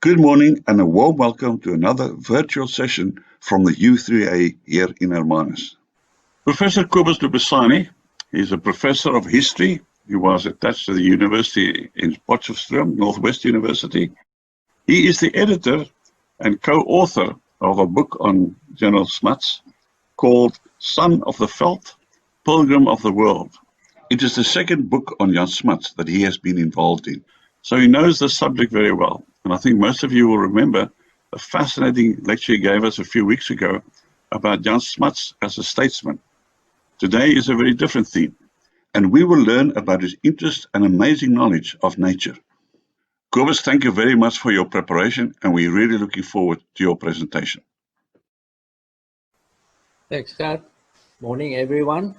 Good morning and a warm welcome to another virtual session from the U3A here in Hermanus. Professor Kobus Pisani is a professor of history. He was attached to the university in Potchefstroom, Northwest University. He is the editor and co-author of a book on General Smuts called Son of the Veld, Pilgrim of the World. It is the second book on Jan Smuts that he has been involved in. So he knows the subject very well. And I think most of you will remember a fascinating lecture he gave us a few weeks ago about Jan Smuts as a statesman. Today is a very different theme, and we will learn about his interest and amazing knowledge of nature. Kobus, thank you very much for your preparation, and we're really looking forward to your presentation. Thanks, Gert. Morning, everyone.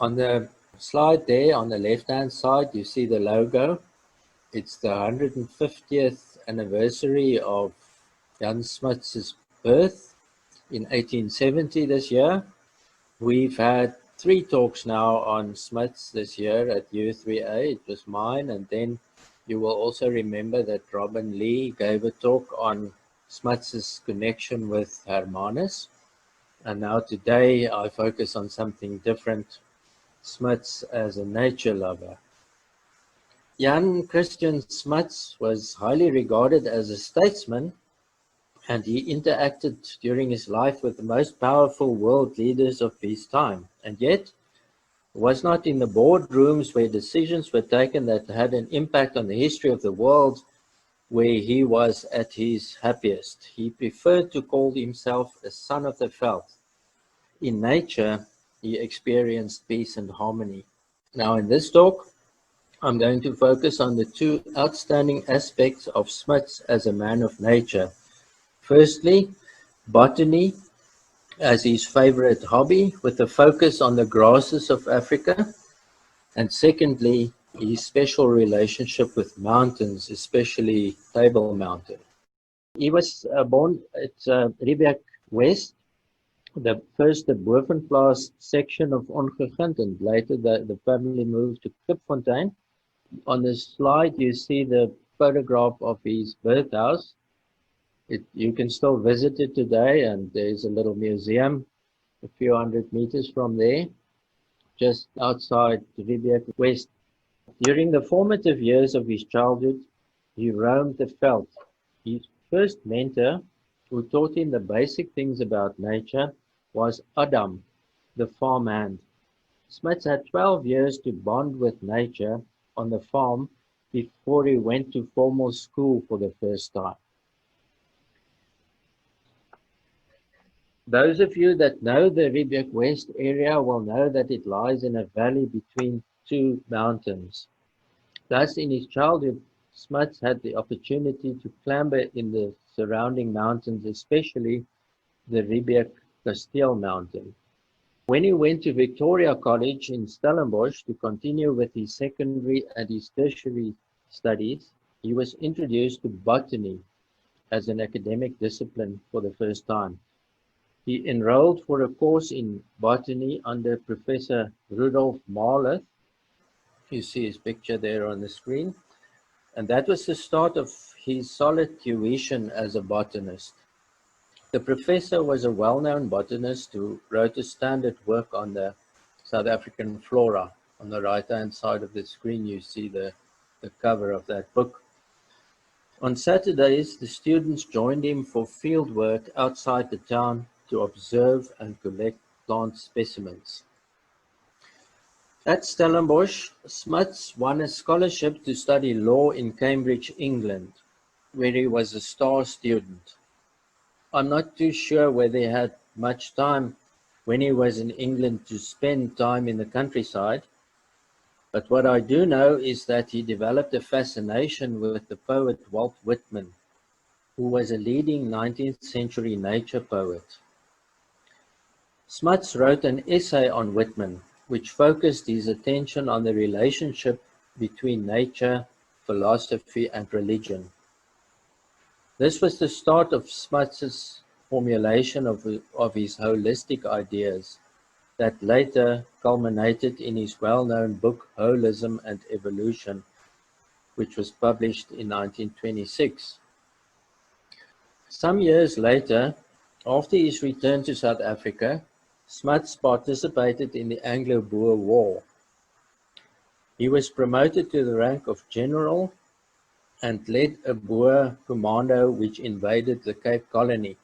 On the slide there, on the left-hand side, you see the logo. It's the 150th anniversary of Jan Smuts' birth in 1870 this year. We've had 3 talks now on Smuts this year at U3A. It was mine, and then you will also remember that Robin Lee gave a talk on Smuts' connection with Hermanus. And now today I focus on something different, Smuts as a nature lover. Jan Christian Smuts was highly regarded as a statesman, and he interacted during his life with the most powerful world leaders of his time, and yet was not in the boardrooms where decisions were taken that had an impact on the history of the world where he was at his happiest. He preferred to call himself a son of the veld. In nature, he experienced peace and harmony. Now in this talk, I'm going to focus on the 2 outstanding aspects of Smuts as a man of nature. Firstly, botany as his favorite hobby with a focus on the grasses of Africa. And secondly, his special relationship with mountains, especially Table Mountain. He was born at Riebeek West, the Bovenplaas section of Ongegint, and later the family moved to Klipfontein. On the slide, you see the photograph of his birthhouse. You can still visit it today, and there's a little museum a few hundred meters from there, just outside Riebeek West. During the formative years of his childhood, he roamed the veld. His first mentor, who taught him the basic things about nature, was Adam, the farmhand. Smuts had 12 years to bond with nature on the farm before he went to formal school for the first time. Those of you that know the Riebeek West area will know that it lies in a valley between 2 mountains. Thus, in his childhood, Smuts had the opportunity to clamber in the surrounding mountains, especially the Riebeek Kasteel Mountain. When he went to Victoria College in Stellenbosch to continue with his secondary and his tertiary studies, he was introduced to botany as an academic discipline for the first time. He enrolled for a course in botany under Professor Rudolf Marleth. You see his picture there on the screen. And that was the start of his solid tuition as a botanist. The professor was a well-known botanist who wrote a standard work on the South African flora. On the right-hand side of the screen, you see the cover of that book. On Saturdays, the students joined him for field work outside the town to observe and collect plant specimens. At Stellenbosch, Smuts won a scholarship to study law in Cambridge, England, where he was a star student. I'm not too sure whether he had much time when he was in England to spend time in the countryside, but what I do know is that he developed a fascination with the poet Walt Whitman, who was a leading 19th century nature poet. Smuts wrote an essay on Whitman, which focused his attention on the relationship between nature, philosophy, and religion. This was the start of Smuts' formulation of his holistic ideas that later culminated in his well-known book Holism and Evolution, which was published in 1926. Some years later, after his return to South Africa, Smuts participated in the Anglo-Boer War. He was promoted to the rank of general and led a Boer commando which invaded the Cape Colony.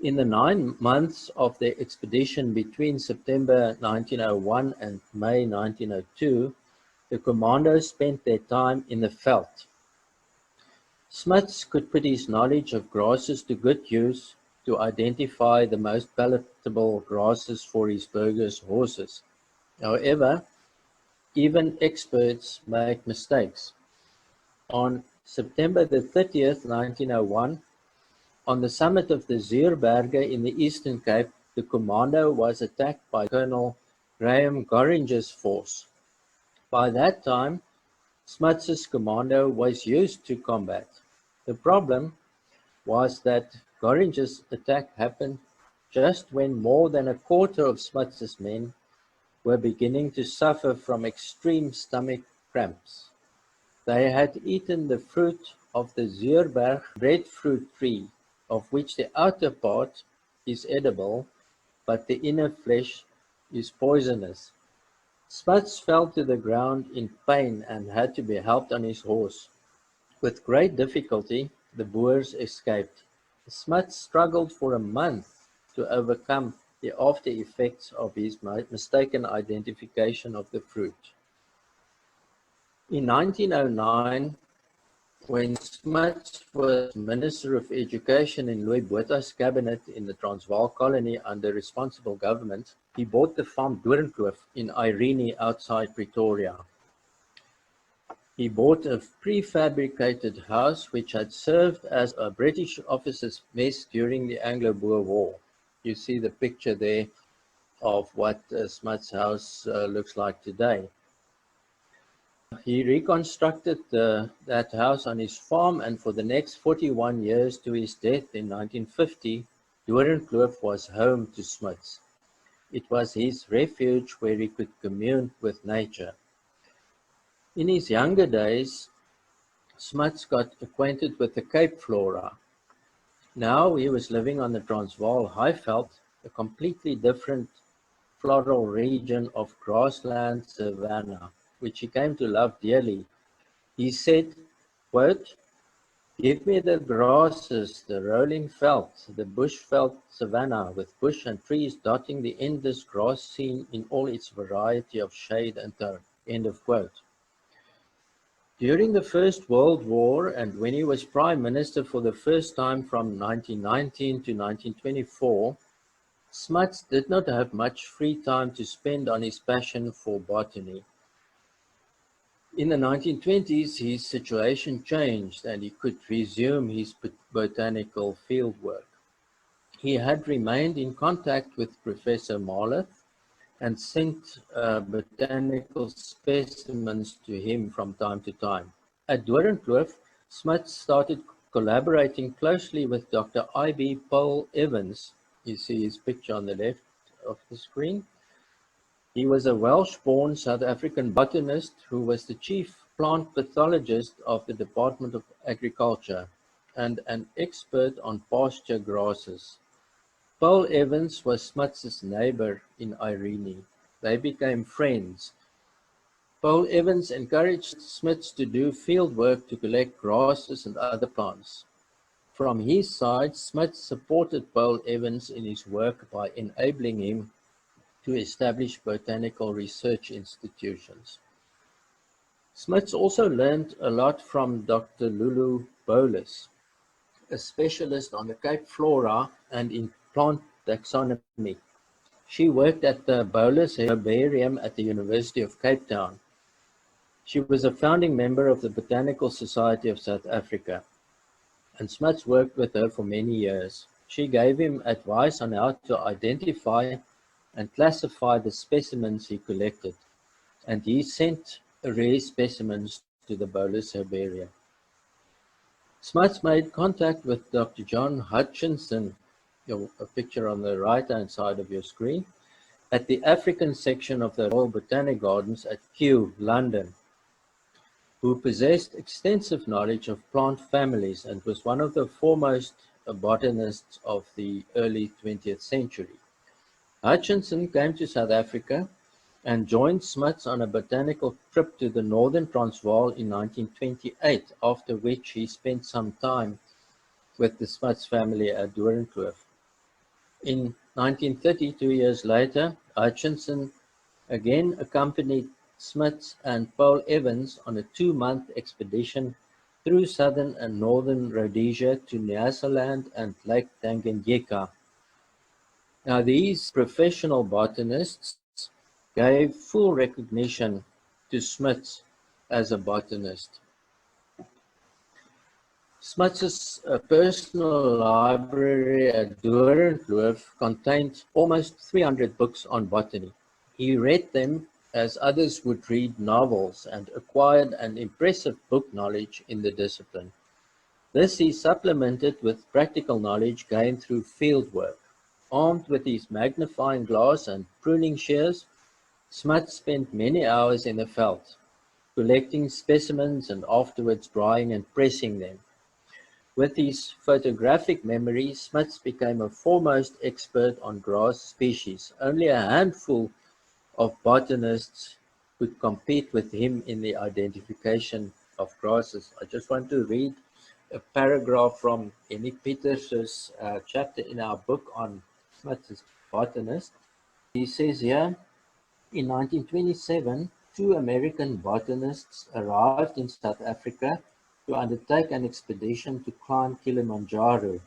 In the 9 months of their expedition between September 1901 and May 1902, the commandos spent their time in the veld. Smuts could put his knowledge of grasses to good use to identify the most palatable grasses for his burghers' horses. However, even experts make mistakes. On September the 30th, 1901, on the summit of the Zuurberge in the Eastern Cape, the commando was attacked by Colonel Graham Gorringer's force. By that time, Smuts's commando was used to combat. The problem was that Gorringer's attack happened just when more than a quarter of Smuts's men were beginning to suffer from extreme stomach cramps. They had eaten the fruit of the Zuurberg breadfruit tree, of which the outer part is edible, but the inner flesh is poisonous. Smuts fell to the ground in pain and had to be helped on his horse. With great difficulty, the Boers escaped. Smuts struggled for a month to overcome the after effects of his mistaken identification of the fruit. In 1909, when Smuts was Minister of Education in Louis Botha's cabinet in the Transvaal colony under responsible government, he bought the farm Doornkloof in Irene outside Pretoria. He bought a prefabricated house which had served as a British officer's mess during the Anglo-Boer War. You see the picture there of what Smuts' house looks like today. He reconstructed that house on his farm, and for the next 41 years to his death in 1950, Doornkloof was home to Smuts. It was his refuge where he could commune with nature. In his younger days, Smuts got acquainted with the Cape flora. Now he was living on the Transvaal Highveld, a completely different floral region of grassland savanna, which he came to love dearly. He said, quote, "Give me the grasses, the rolling veld, the bushveld savanna with bush and trees dotting the endless grass scene in all its variety of shade and tone." End of quote. During the First World War, and when he was Prime Minister for the first time from 1919 to 1924, Smuts did not have much free time to spend on his passion for botany. In the 1920s, his situation changed and he could resume his botanical fieldwork. He had remained in contact with Professor Marlath and sent botanical specimens to him from time to time. At Doornkloof, Smuts started collaborating closely with Dr. I.B. Paul Evans. You see his picture on the left of the screen. He was a Welsh-born South African botanist who was the chief plant pathologist of the Department of Agriculture and an expert on pasture grasses. Paul Evans was Smuts' neighbor in Irene. They became friends. Paul Evans encouraged Smuts to do field work to collect grasses and other plants. From his side, Smuts supported Paul Evans in his work by enabling him to establish botanical research institutions. Smuts also learned a lot from Dr. Lulu Bolus, a specialist on the Cape flora and in plant taxonomy. She worked at the Bolus Herbarium at the University of Cape Town. She was a founding member of the Botanical Society of South Africa, and Smuts worked with her for many years. She gave him advice on how to identify and classify the specimens he collected, and he sent rare specimens to the Bolus Herbarium. Smuts made contact with Dr. John Hutchinson, a picture on the right-hand side of your screen, at the African section of the Royal Botanic Gardens at Kew, London, who possessed extensive knowledge of plant families and was one of the foremost botanists of the early 20th century. Hutchinson came to South Africa and joined Smuts on a botanical trip to the northern Transvaal in 1928, after which he spent some time with the Smuts family at Doornkloof. In 1930, 2 years later, Hutchinson again accompanied Smuts and Paul Evans on a 2-month expedition through southern and northern Rhodesia to Nyasaland and Lake Tanganyika. Now, these professional botanists gave full recognition to Smuts as a botanist. Smuts's personal library at Doornkloof contained almost 300 books on botany. He read them as others would read novels and acquired an impressive book knowledge in the discipline. This he supplemented with practical knowledge gained through field work. Armed with his magnifying glass and pruning shears, Smuts spent many hours in the veld, collecting specimens and afterwards drying and pressing them. With his photographic memory, Smuts became a foremost expert on grass species. Only a handful of botanists could compete with him in the identification of grasses. I just want to read a paragraph from Henny Pieter's chapter in our book on Smuts as botanist. He says here, in 1927, 2 American botanists arrived in South Africa to undertake an expedition to climb Kilimanjaro.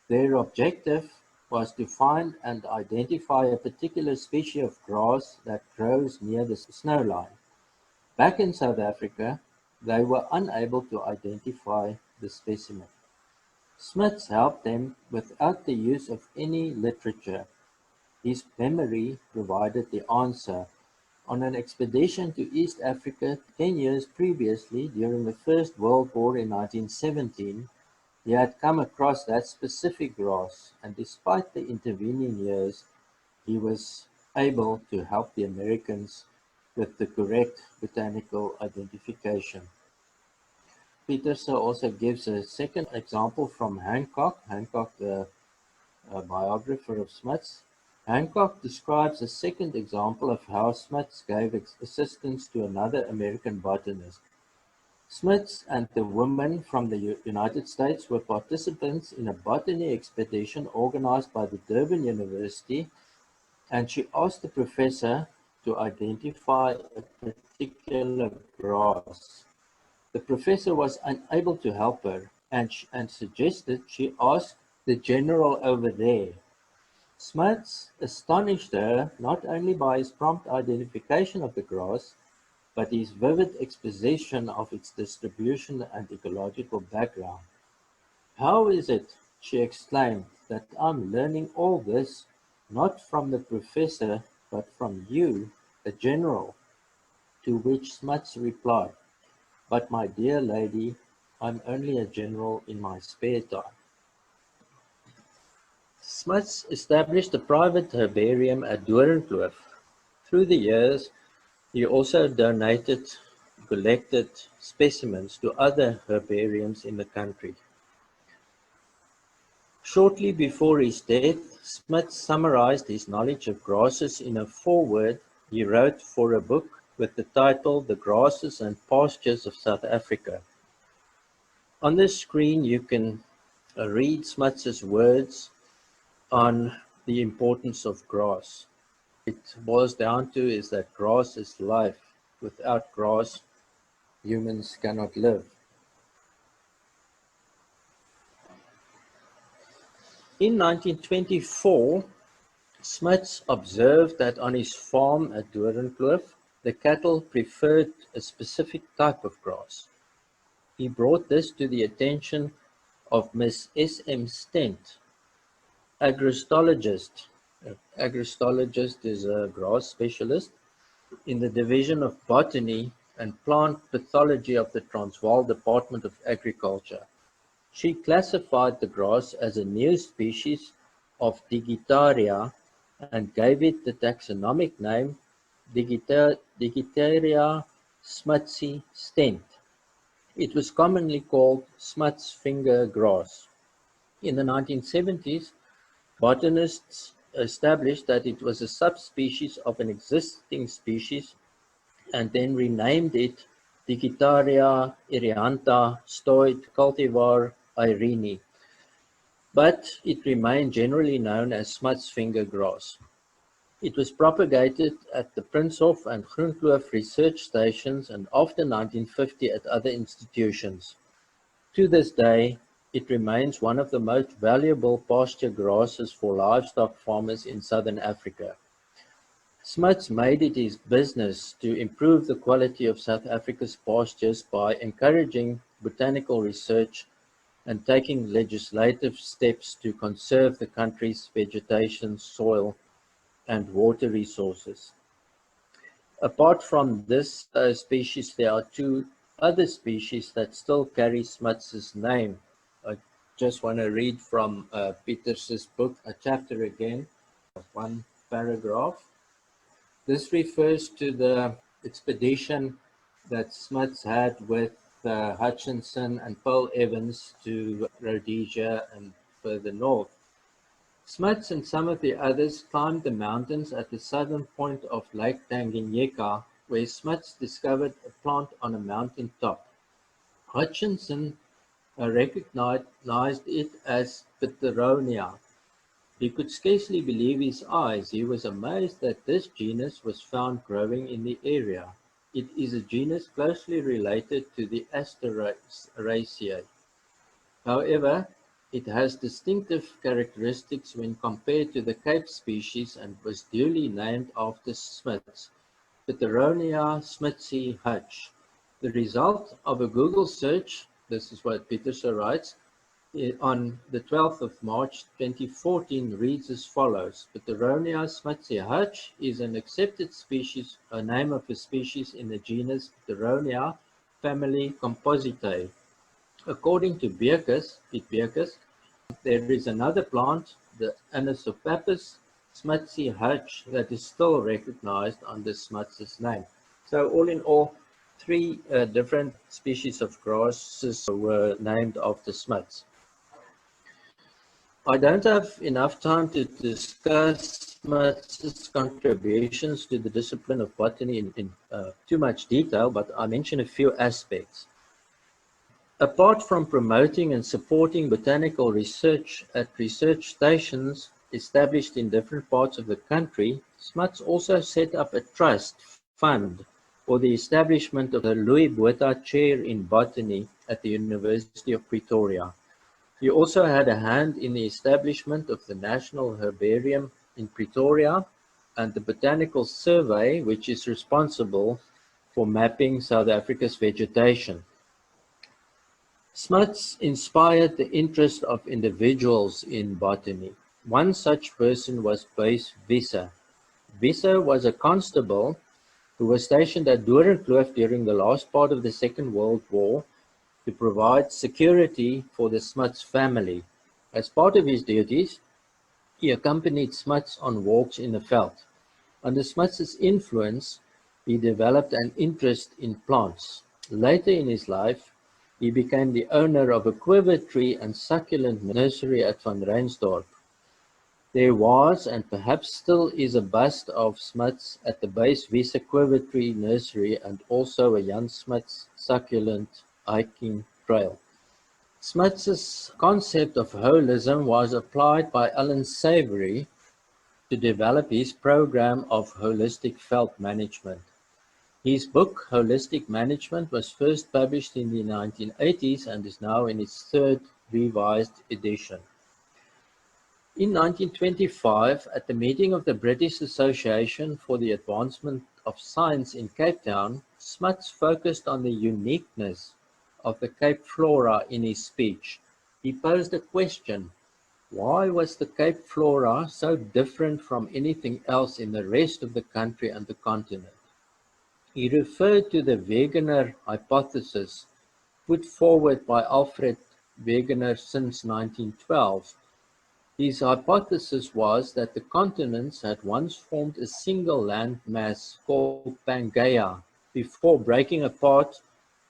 Their objective was to find and identify a particular species of grass that grows near the snow line. Back in South Africa, they were unable to identify the specimen. Smuts helped them without the use of any literature. His memory provided the answer. On an expedition to East Africa 10 years previously, during the First World War in 1917, he had come across that specific grass, and despite the intervening years, he was able to help the Americans with the correct botanical identification. Peterson also gives a second example from Hancock, the biographer of Smuts. Hancock describes a second example of how Smuts gave assistance to another American botanist. Smuts and the woman from the United States were participants in a botany expedition organized by the Durban University, and she asked the professor to identify a particular grass. The professor was unable to help her and suggested she ask the general over there. Smuts astonished her not only by his prompt identification of the grass, but his vivid exposition of its distribution and ecological background. "How is it," she exclaimed, "that I'm learning all this, not from the professor, but from you, the general?" To which Smuts replied, "But my dear lady, I'm only a general in my spare time." Smuts established a private herbarium at Doornkloof. Through the years, he also collected specimens to other herbariums in the country. Shortly before his death, Smuts summarized his knowledge of grasses in a foreword he wrote for a book with the title "The Grasses and Pastures of South Africa." On the screen you can read Smuts's words on the importance of grass. It boils down to is that grass is life. Without grass, humans cannot live. In 1924, Smuts observed that on his farm at Doornkloof, the cattle preferred a specific type of grass. He brought this to the attention of Miss S.M. Stent, agrostologist. Agrostologist is a grass specialist in the Division of Botany and Plant Pathology of the Transvaal Department of Agriculture. She classified the grass as a new species of Digitaria and gave it the taxonomic name Digitaria smutsi Stent. It was commonly called Smuts finger grass. In the 1970s, botanists established that it was a subspecies of an existing species and then renamed it Digitaria eriantha Stoid cultivar Irene, but it remained generally known as Smuts finger grass. It was propagated at the Prinsenhof and Groenkloof research stations and after 1950 at other institutions. To this day, it remains one of the most valuable pasture grasses for livestock farmers in southern Africa. Smuts made it his business to improve the quality of South Africa's pastures by encouraging botanical research and taking legislative steps to conserve the country's vegetation, soil, and water resources. Apart from this species, there are two other species that still carry Smuts' name. I just want to read from Pieters's book, a chapter again, one paragraph. This refers to the expedition that Smuts had with Hutchinson and Paul Evans to Rhodesia and further north. Smuts and some of the others climbed the mountains at the southern point of Lake Tanganyika, where Smuts discovered a plant on a mountain top. Hutchinson recognized it as Pteronia. He could scarcely believe his eyes. He was amazed that this genus was found growing in the area. It is a genus closely related to the Asteraceae. However, it has distinctive characteristics when compared to the Cape species and was duly named after Smuts, Pteronia smutsi Hutch. The result of a Google search, this is what Pieterse writes, on the 12th of March 2014 reads as follows: Pteronia smutsi Hutch is an accepted species, a name of a species in the genus Pteronia, family Compositae. According to Piet Beekes, there is another plant, the Anisopappus smutsi Hutch, that is still recognized under Smuts' name. So all in all, three different species of grasses were named after Smuts. I don't have enough time to discuss Smuts' contributions to the discipline of botany in too much detail, but I mention a few aspects. Apart from promoting and supporting botanical research at research stations established in different parts of the country, Smuts also set up a trust fund for the establishment of the Louis Botha Chair in Botany at the University of Pretoria. He also had a hand in the establishment of the National Herbarium in Pretoria and the Botanical Survey, which is responsible for mapping South Africa's vegetation. Smuts inspired the interest of individuals in botany. One such person was Buys Visser. Visser was a constable who was stationed at Doornkloof during the last part of the Second World War to provide security for the Smuts family. As part of his duties, he accompanied Smuts on walks in the veld. Under Smuts' influence, he developed an interest in plants. Later in his life, he became the owner of a quiver tree and succulent nursery at Van Reinsdorp. There was, and perhaps still is, a bust of Smuts at the Buys Visser quiver tree nursery and also a Jan Smuts succulent hiking trail. Smuts' concept of holism was applied by Alan Savory to develop his program of holistic veld management. His book, Holistic Management, was first published in the 1980s and is now in its third revised edition. In 1925, at the meeting of the British Association for the Advancement of Science in Cape Town, Smuts focused on the uniqueness of the Cape flora in his speech. He posed a question: why was the Cape flora so different from anything else in the rest of the country and the continent? He referred to the Wegener hypothesis, put forward by Alfred Wegener since 1912. His hypothesis was that the continents had once formed a single land mass called Pangaea before breaking apart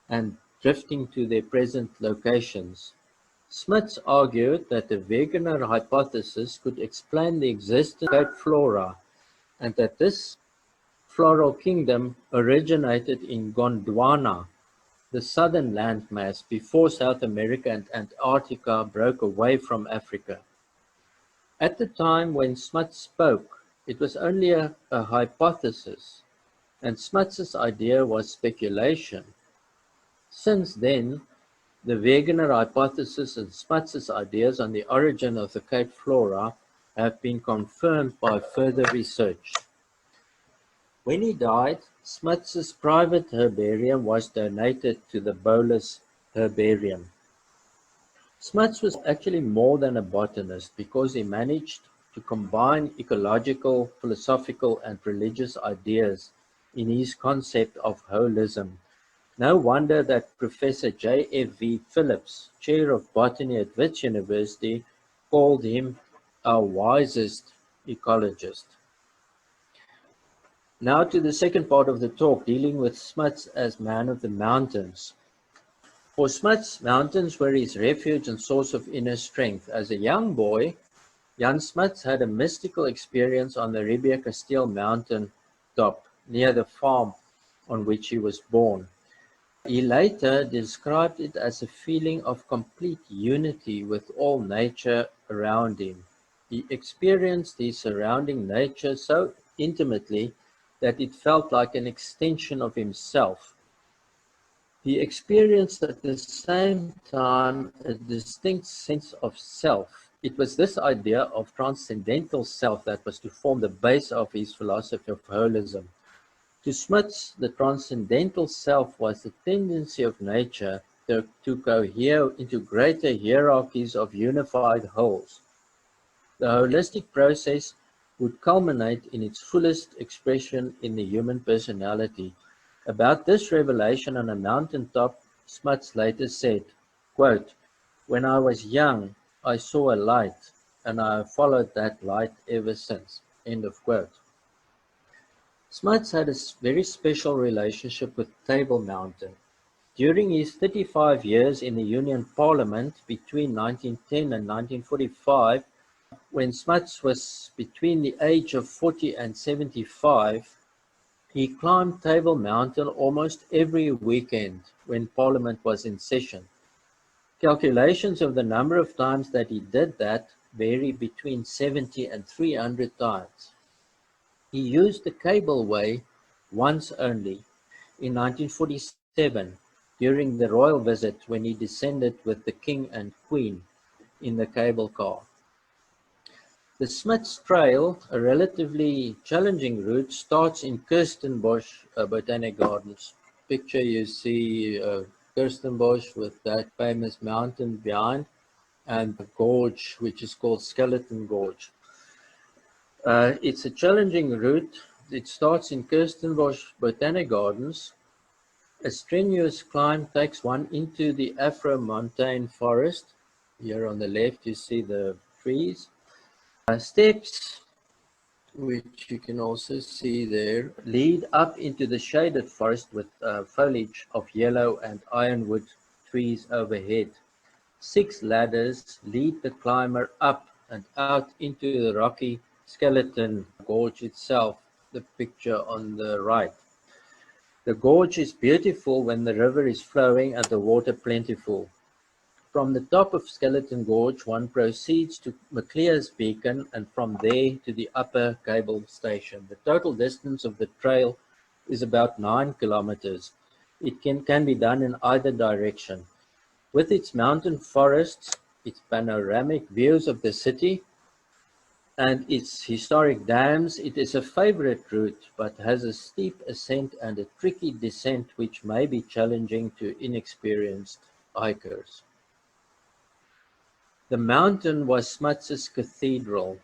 and drifting to their present locations. Smuts argued that the Wegener hypothesis could explain the existence of Cape flora, and that this floral kingdom originated in Gondwana, the southern landmass, before South America and Antarctica broke away from Africa. At the time when Smuts spoke, it was only a hypothesis, and Smuts's idea was speculation. Since then, the Wegener hypothesis and Smuts's ideas on the origin of the Cape flora have been confirmed by further research. When he died, Smuts's private herbarium was donated to the Bolus Herbarium. Smuts was actually more than a botanist because he managed to combine ecological, philosophical, and religious ideas in his concept of holism. No wonder that Professor J.F.V. Phillips, chair of botany at Wits University, called him our wisest ecologist. Now to the second part of the talk, dealing with Smuts as man of the mountains. For Smuts, mountains were his refuge and source of inner strength. As a young boy, Jan Smuts had a mystical experience on the Rebbe Castile mountain top, near the farm on which he was born. He later described it as a feeling of complete unity with all nature around him. He experienced his surrounding nature so intimately that it felt like an extension of himself. He experienced at the same time a distinct sense of self. It was this idea of transcendental self that was to form the base of his philosophy of holism. To Smuts, the transcendental self was the tendency of nature to cohere into greater hierarchies of unified wholes. The holistic process would culminate in its fullest expression in the human personality. About this revelation on a mountaintop, Smuts later said, quote, "When I was young, I saw a light, and I have followed that light ever since." End of quote. Smuts had a very special relationship with Table Mountain. During his 35 years in the Union Parliament between 1910 and 1945, when Smuts was between the age of 40 and 75, he climbed Table Mountain almost every weekend when Parliament was in session. Calculations of the number of times that he did that vary between 70 and 300 times. He used the cableway once only, in 1947, during the royal visit when he descended with the King and Queen in the cable car. The Smuts Trail, a relatively challenging route, starts in Kirstenbosch Botanic Gardens. Picture you see Kirstenbosch with that famous mountain behind, and the gorge, which is called Skeleton Gorge. It's a challenging route. It starts in Kirstenbosch Botanic Gardens. A strenuous climb takes one into the Afro-montane forest. Here on the left you see the trees. Steps, which you can also see there, lead up into the shaded forest with foliage of yellow and ironwood trees overhead. 6 ladders lead the climber up and out into the rocky Skeleton Gorge itself, the picture on the right. The gorge is beautiful when the river is flowing and the water plentiful. From the top of Skeleton Gorge, one proceeds to Maclear's Beacon and from there to the upper cable station. The total distance of the trail is about 9 kilometers. It can be done in either direction. With its mountain forests, its panoramic views of the city, and its historic dams, it is a favorite route, but has a steep ascent and a tricky descent which may be challenging to inexperienced hikers. The mountain was Smuts's cathedral,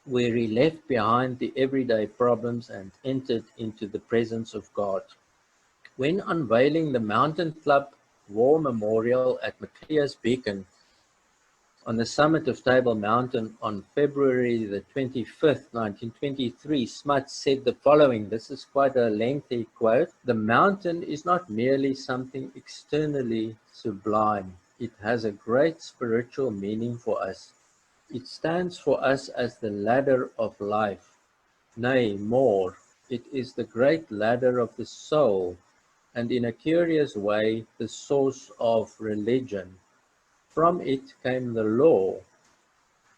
where he left behind the everyday problems and entered into the presence of God. When unveiling the Mountain Club War Memorial at Maclear's Beacon on the summit of Table Mountain on February the 25th, 1923, Smuts said the following. This is quite a lengthy quote. "The mountain is not merely something externally sublime. It has a great spiritual meaning for us. It stands for us as the ladder of life. Nay, more, it is the great ladder of the soul, and in a curious way the source of religion. From it came the law.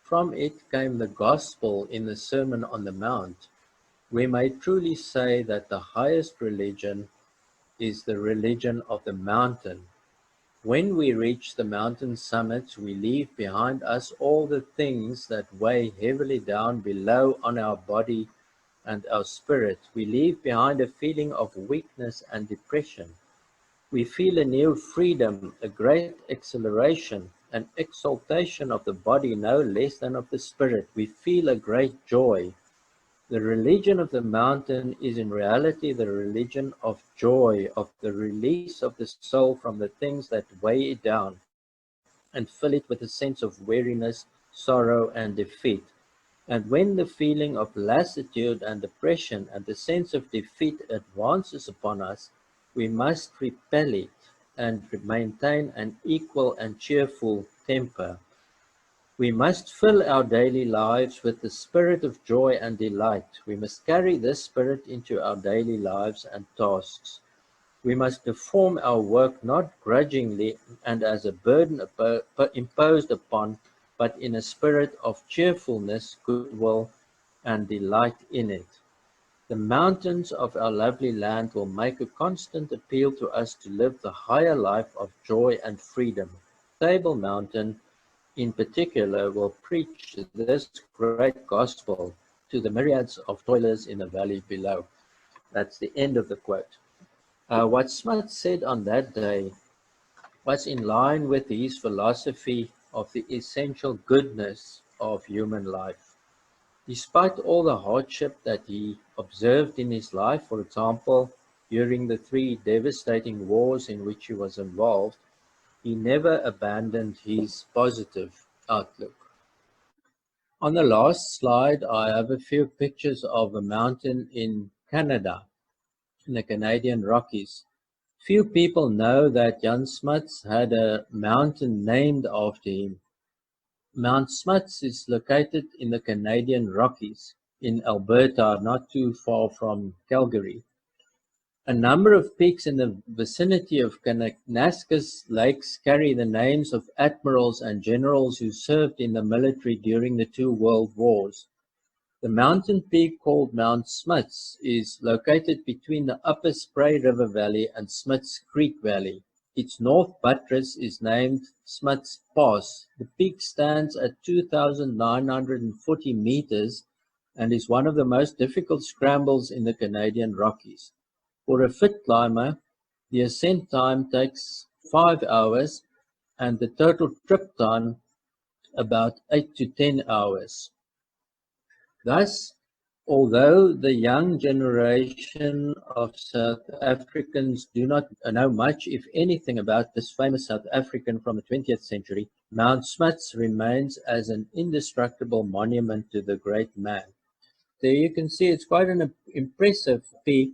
From it came the gospel in the Sermon on the Mount. We may truly say that the highest religion is the religion of the mountain. When we reach the mountain summits, we leave behind us all the things that weigh heavily down below on our body and our spirit. We leave behind a feeling of weakness and depression. We feel a new freedom, a great exhilaration, an exaltation of the body no less than of the spirit. We feel a great joy. The religion of the mountain is in reality the religion of joy, of the release of the soul from the things that weigh it down and fill it with a sense of weariness, sorrow, and defeat. And when the feeling of lassitude and depression and the sense of defeat advances upon us, we must repel it and maintain an equal and cheerful temper. We must fill our daily lives with the spirit of joy and delight. We must carry this spirit into our daily lives and tasks. We must perform our work not grudgingly and as a burden imposed upon, but in a spirit of cheerfulness, goodwill, and delight in it. The mountains of our lovely land will make a constant appeal to us to live the higher life of joy and freedom. Table Mountain in particular will preach this great gospel to the myriads of toilers in the valley below. That's the end of the quote. What Smuts said on that day was in line with his philosophy of the essential goodness of human life. Despite all the hardship that he observed in his life, for example, during the 3 devastating wars in which he was involved, he never abandoned his positive outlook. On the last slide, I have a few pictures of a mountain in Canada, in the Canadian Rockies. Few people know that Jan Smuts had a mountain named after him. Mount Smuts is located in the Canadian Rockies in Alberta, not too far from Calgary. A number of peaks in the vicinity of Kananaskis Lakes carry the names of admirals and generals who served in the military during the 2 world wars. The mountain peak called Mount Smuts is located between the upper Spray River Valley and Smuts Creek Valley. Its north buttress is named Smuts Pass. The peak stands at 2,940 meters and is one of the most difficult scrambles in the Canadian Rockies. For a fit climber, the ascent time takes 5 hours and the total trip time about 8 to 10 hours. Thus, although the young generation of South Africans do not know much, if anything, about this famous South African from the 20th century, Mount Smuts remains as an indestructible monument to the great man. There you can see it's quite an impressive peak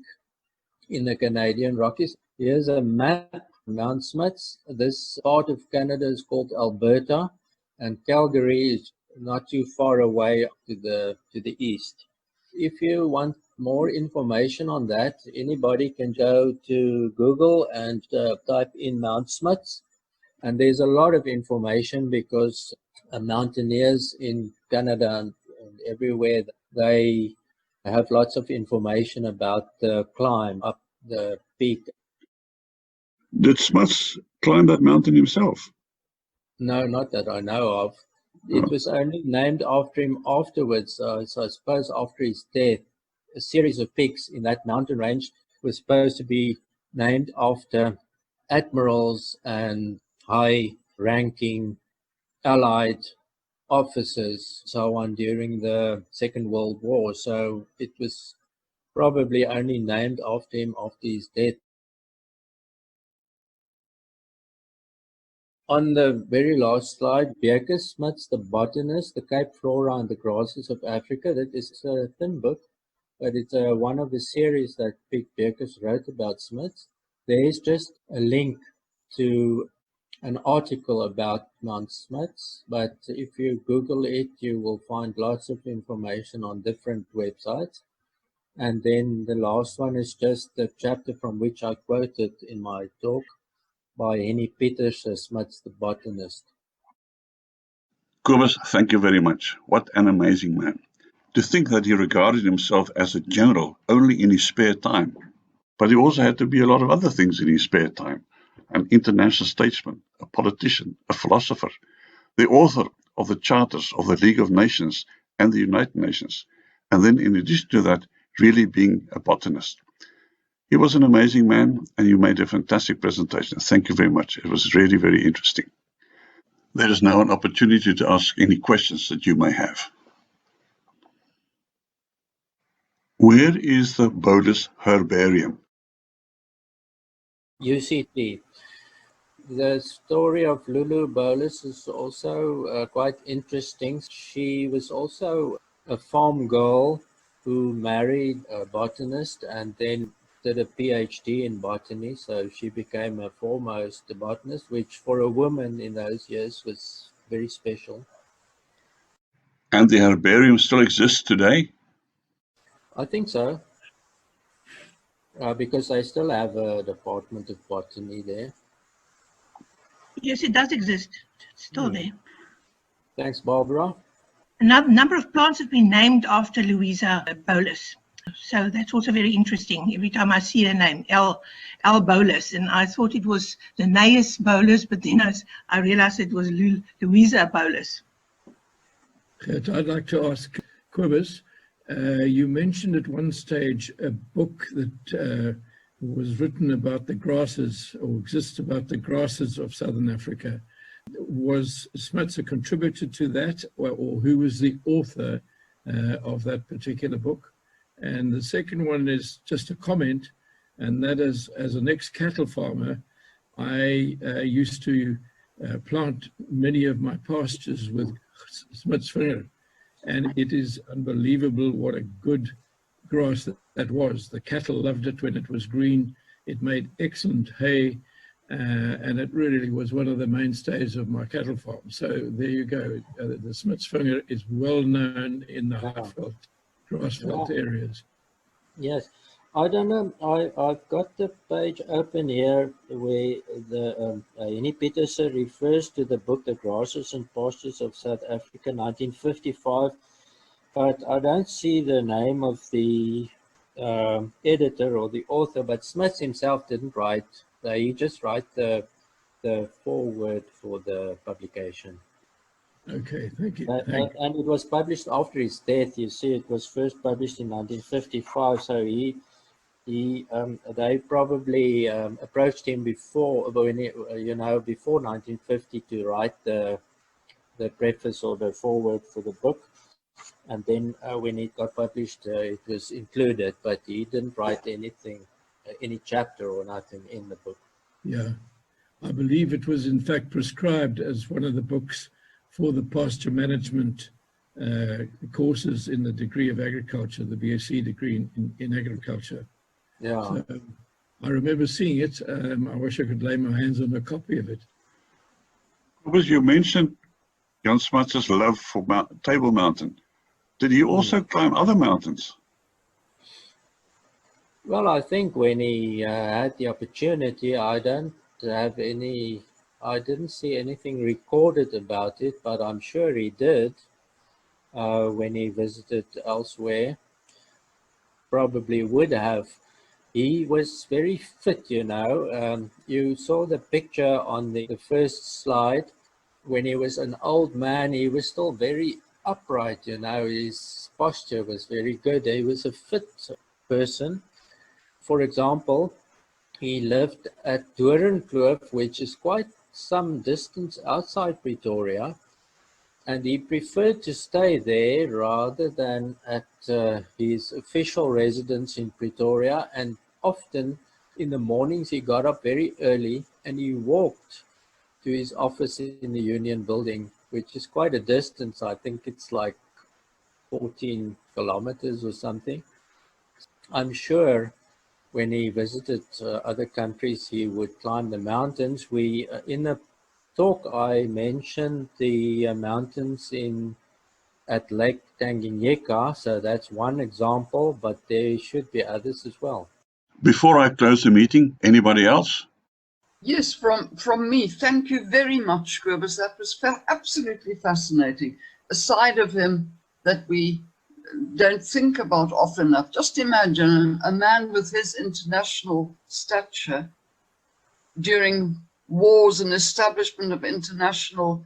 in the Canadian Rockies. Here's a map of Mount Smuts. This part of Canada is called Alberta, and Calgary is not too far away to the east. If you want more information on that, anybody can go to Google and type in Mount Smuts, and there's a lot of information because mountaineers in Canada and everywhere, they have lots of information about the climb up the peak. Did Smuts climb that mountain himself? No, not that I know of. It was only named after him afterwards. So I suppose after his death, a series of peaks in that mountain range was supposed to be named after admirals and high-ranking Allied officers, so on, during the Second World War. So it was probably only named after him after his death. On the very last slide, Bjerkes Smuts, the botanist, the Cape Flora and the Grasses of Africa. That is a thin book, but it's one of the series that Piet Bjerkes wrote about Smuts. There is just a link to an article about Mount Smuts, but if you Google it, you will find lots of information on different websites. And then the last one is just the chapter from which I quoted in my talk by Henny Peters, Smuts the botanist. Kobus, thank you very much. What an amazing man. To think that he regarded himself as a general only in his spare time. But he also had to be a lot of other things in his spare time. An international statesman, a politician, a philosopher, the author of the charters of the League of Nations and the United Nations, and then in addition to that, really being a botanist. He was an amazing man, and you made a fantastic presentation. Thank you very much. It was really very interesting. There is now an opportunity to ask any questions that you may have. Where is the Bolus Herbarium? UCT. The story of Lulu Bolus is also quite interesting. She was also a farm girl who married a botanist and then did a PhD in botany. So she became a foremost botanist, which for a woman in those years was very special. And the herbarium still exists today? I think so. Because I still have a department of botany there. Yes, it does exist. It's still there. Thanks, Barbara. A number of plants have been named after Louisa Bolus. So that's also very interesting. Every time I see her name, L. Bolus, and I thought it was Linnaeus Bolus, but then I realized it was Louisa Bolus. I'd like to ask Kobus, you mentioned at one stage a book that was written about the grasses, or exists about the grasses of Southern Africa. Was Smuts a contributor to that, or who was the author of that particular book? And the second one is just a comment, and that is, as an ex-cattle farmer, I used to plant many of my pastures with Smuts vinger, and it is unbelievable what a good grass that was. The cattle loved it when it was green. It made excellent hay, and it really was one of the mainstays of my cattle farm. So there you go. The Smuts vinger is well known in the Highveld, grassveld areas. Yes, I don't know. I've got the page open here where the Henny Peters refers to the book The Grasses and Pastures of South Africa, 1955. But I don't see the name of the editor or the author, but Smuts himself didn't write. He just wrote the foreword for the publication. Okay, thank you. And it was published after his death. You see, it was first published in 1955. So they probably approached him before, when before 1950 to write the preface or the foreword for the book. And then when it got published, it was included, but he didn't write anything, any chapter or nothing in the book. Yeah, I believe it was in fact prescribed as one of the books for the pasture management courses in the degree of agriculture, the BSc degree in agriculture. Yeah. So, I remember seeing it. I wish I could lay my hands on a copy of it. Kobus, you mentioned Jan Smuts' love for Table Mountain. Did he also climb other mountains? Well, I think when he had the opportunity, I didn't see anything recorded about it, but I'm sure he did when he visited elsewhere. Probably would have. He was very fit, you saw the picture on the first slide. When he was an old man, he was still very upright, his posture was very good. He was a fit person. For example, he lived at Doornkloof, which is quite some distance outside Pretoria, and he preferred to stay there rather than at his official residence in Pretoria. And often in the mornings he got up very early and he walked to his office in the Union Building, which is quite a distance. I think it's like 14 kilometers or something. I'm sure when he visited other countries, he would climb the mountains. We in the talk, I mentioned the mountains at Lake Tanganyika, so that's one example, but there should be others as well. Before I close the meeting, anybody else? Yes, from me, thank you very much, Kobus. That was absolutely fascinating. A side of him that we don't think about often enough. Just imagine a man with his international stature during wars and establishment of international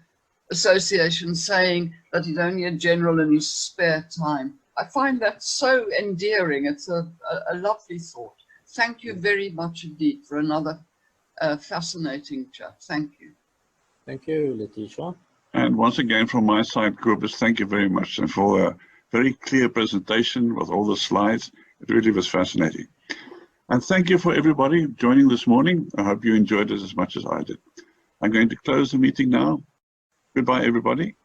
associations saying that he's only a general in his spare time. I find that so endearing. It's a lovely thought. Thank you very much indeed for another fascinating chat. Thank you. Thank you, Letitia. And once again, from my side, Kobus, thank you very much and for a very clear presentation with all the slides. It really was fascinating. And thank you for everybody joining this morning. I hope you enjoyed it as much as I did. I'm going to close the meeting now. Goodbye, everybody.